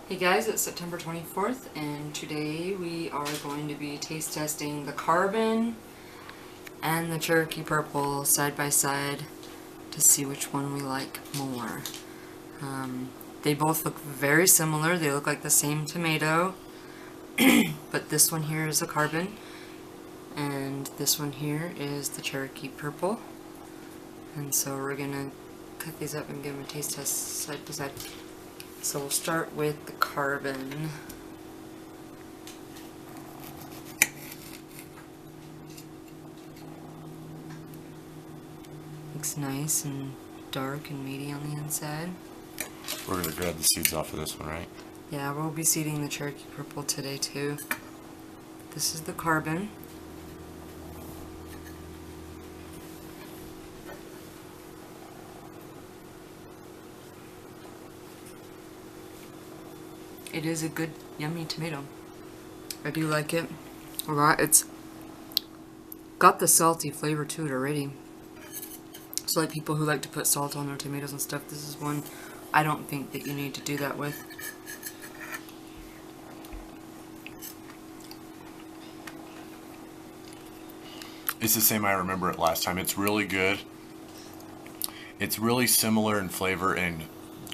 Hey guys, it's September 24th and today we are going to be taste testing the Carbon and the Cherokee Purple side by side to see which one we like more. They both look very similar, they look like the same tomato, but this one here is the Carbon and this one here is the Cherokee Purple. And so we're gonna cut these up and give them a taste test side by side. So we'll start with the Carbon. Looks nice and dark and meaty on the inside. We're going to grab the seeds off of this one, right? Yeah, we'll be seeding the Cherokee Purple today too. This is the Carbon. It is a good, yummy tomato. I do like it a lot. It's got the salty flavor to it already. So like people who like to put salt on their tomatoes and stuff, this is one I don't think that you need to do that with. It's the same I remember it last time. It's really good. It's really similar in flavor and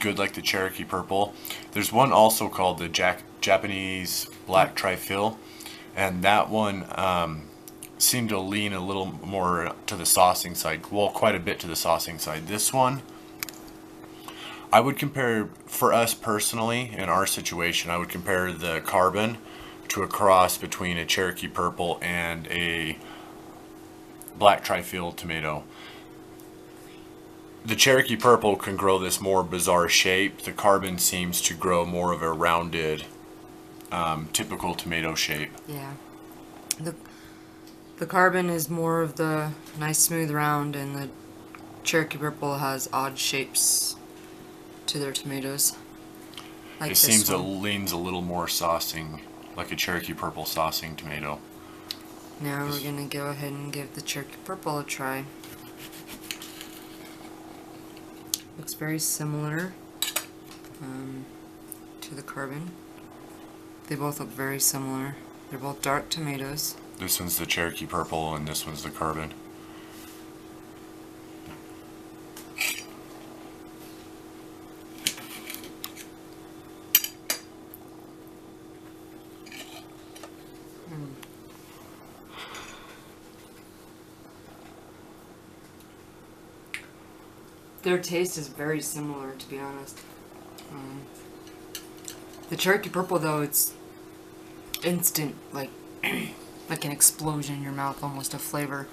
good like the Cherokee Purple. There's one also called the Japanese Black Trifle, and that one seemed to lean a little more to the saucing side. Well, quite a bit to the saucing side. This one, I would compare, for us personally, in our situation, I would compare the Carbon to a cross between a Cherokee Purple and a Black Trifle tomato. The Cherokee Purple can grow this more bizarre shape. The Carbon seems to grow more of a rounded, typical tomato shape. Yeah. The Carbon is more of the nice smooth round, and the Cherokee Purple has odd shapes to their tomatoes. Like It this seems it one. leans a little more saucing, like a Cherokee Purple saucing tomato. Now we're gonna go ahead and give the Cherokee Purple a try. Looks very similar to the Carbon. They both look very similar. They're both dark tomatoes. This one's the Cherokee Purple and this one's the Carbon. Their taste is very similar, to be honest. The Cherokee Purple, though, it's instant, like like an explosion in your mouth, almost, of flavor.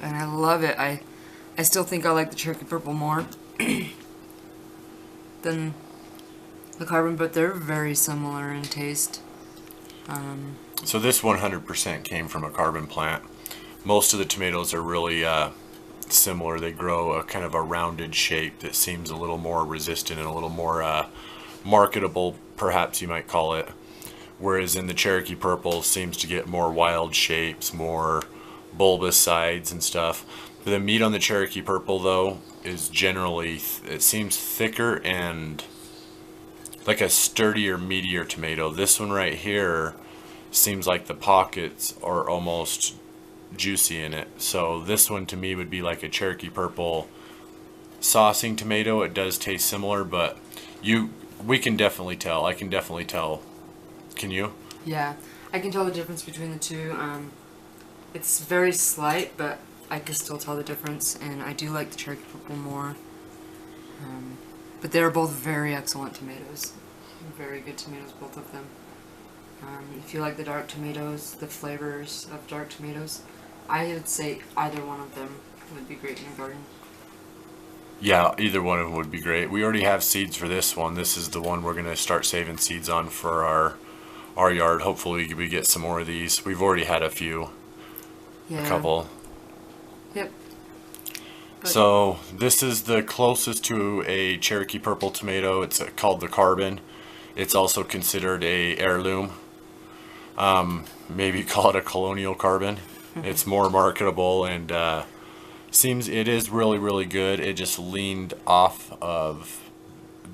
And I love it. I still think I like the Cherokee Purple more than the Carbon, but they're very similar in taste. So this 100% came from a Carbon plant. Most of the tomatoes are really similar. They grow a kind of a rounded shape that seems a little more resistant and a little more marketable, perhaps you might call it. Whereas in the Cherokee Purple seems to get more wild shapes, more bulbous sides and stuff. The meat on the Cherokee Purple, though, is generally, it seems thicker and like a sturdier, meatier tomato. This one right here seems like the pockets are almost juicy in it. So this one to me would be like a Cherokee Purple saucing tomato. It does taste similar, but we can definitely tell. I can definitely tell. Can you? Yeah, I can tell the difference between the two. It's very slight, but I can still tell the difference, and I do like the Cherokee Purple more. But they're both very excellent tomatoes. Very good tomatoes, both of them. If you like the dark tomatoes, the flavors of dark tomatoes, I would say either one of them would be great in your garden. Yeah, either one of them would be great. We already have seeds for this one. This is the one we're going to start saving seeds on for our yard. Hopefully we get some more of these. We've already had a few. Yeah. A couple. Yep. But So this is the closest to a Cherokee Purple tomato. It's called the Carbon. It's also considered a heirloom. Maybe call it a colonial Carbon. It's more marketable and seems it is really good. It just leaned off of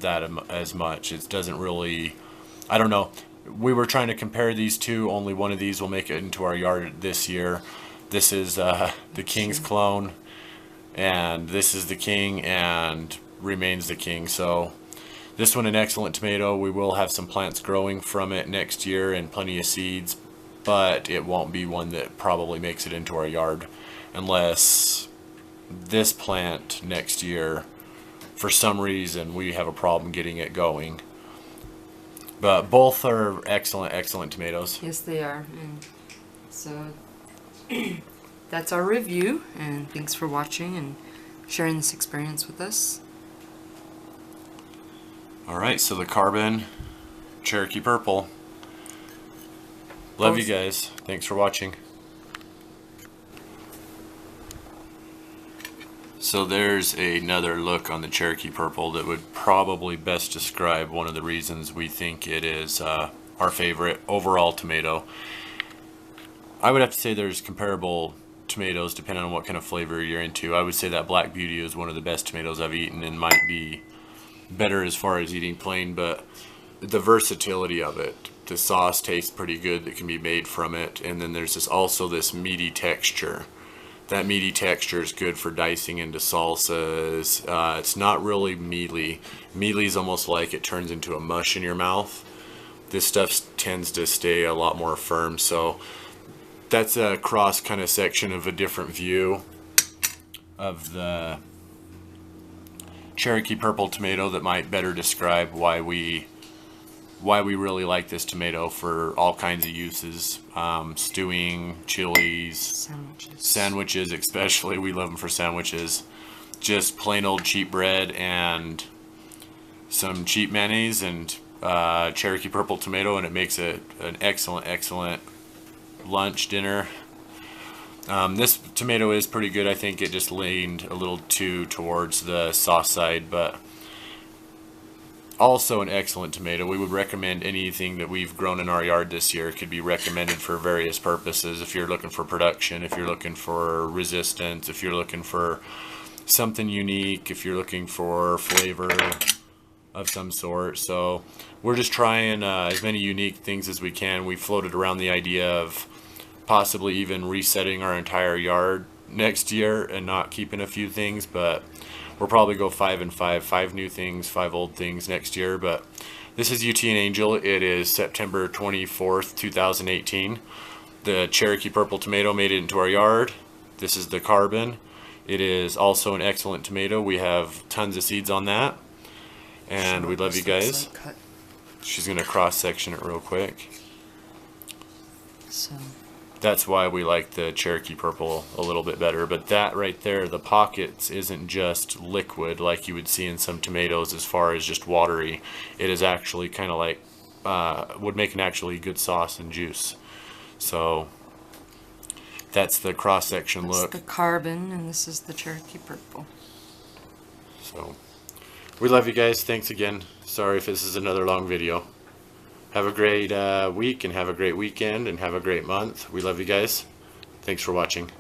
that as much. It doesn't really, I don't know. We were trying to compare these two. Only one of these will make it into our yard this year. This is the King's clone, and this is the King and remains the King. So this one an excellent tomato. We will have some plants growing from it next year and plenty of seeds, but it won't be one that probably makes it into our yard unless this plant next year, for some reason, we have a problem getting it going. But both are excellent tomatoes. Yes, they are. And so that's our review, and thanks for watching and sharing this experience with us. Alright, so the Carbon, Cherokee Purple. Love you guys. Thanks for watching. So there's another look on the Cherokee Purple that would probably best describe one of the reasons we think it is our favorite overall tomato. I would have to say there's comparable tomatoes depending on what kind of flavor you're into. I would say that Black Beauty is one of the best tomatoes I've eaten and might be better as far as eating plain, but the versatility of it, the sauce tastes pretty good that can be made from it, and then there's also this meaty texture. That meaty texture is good for dicing into salsas. It's not really mealy. Mealy is almost like it turns into a mush in your mouth. This stuff tends to stay a lot more firm. So that's a cross kind of section of a different view of the Cherokee Purple tomato that might better describe why we really like this tomato for all kinds of uses. Stewing, chilies, sandwiches especially. We love them for sandwiches. Just plain old cheap bread and some cheap mayonnaise and Cherokee Purple tomato, and it makes it an excellent lunch, dinner. This tomato is pretty good. I think it just leaned a little too towards the sauce side, but also an excellent tomato. We would recommend anything that we've grown in our yard this year could be recommended for various purposes. If you're looking for production, if you're looking for resistance, if you're looking for something unique, if you're looking for flavor of some sort. So we're just trying as many unique things as we can. We floated around the idea of possibly even resetting our entire yard next year and not keeping a few things, but we'll probably go 5 and 5, 5 new things, 5 old things next year. But this is UT and Angel. It is September 24th, 2018. The Cherokee Purple tomato made it into our yard. This is the Carbon. It is also an excellent tomato. We have tons of seeds on that, and we love you guys. She's gonna cross section it real quick. So that's why we like the Cherokee Purple a little bit better. But that right there, the pockets, isn't just liquid like you would see in some tomatoes as far as just watery. It is actually kind of like would make an actually good sauce and juice. So that's the cross section look. That's the Carbon, and this is the Cherokee Purple. So we love you guys. Thanks again. Sorry if this is another long video. Have a great week, and have a great weekend, and have a great month. We love you guys. Thanks for watching.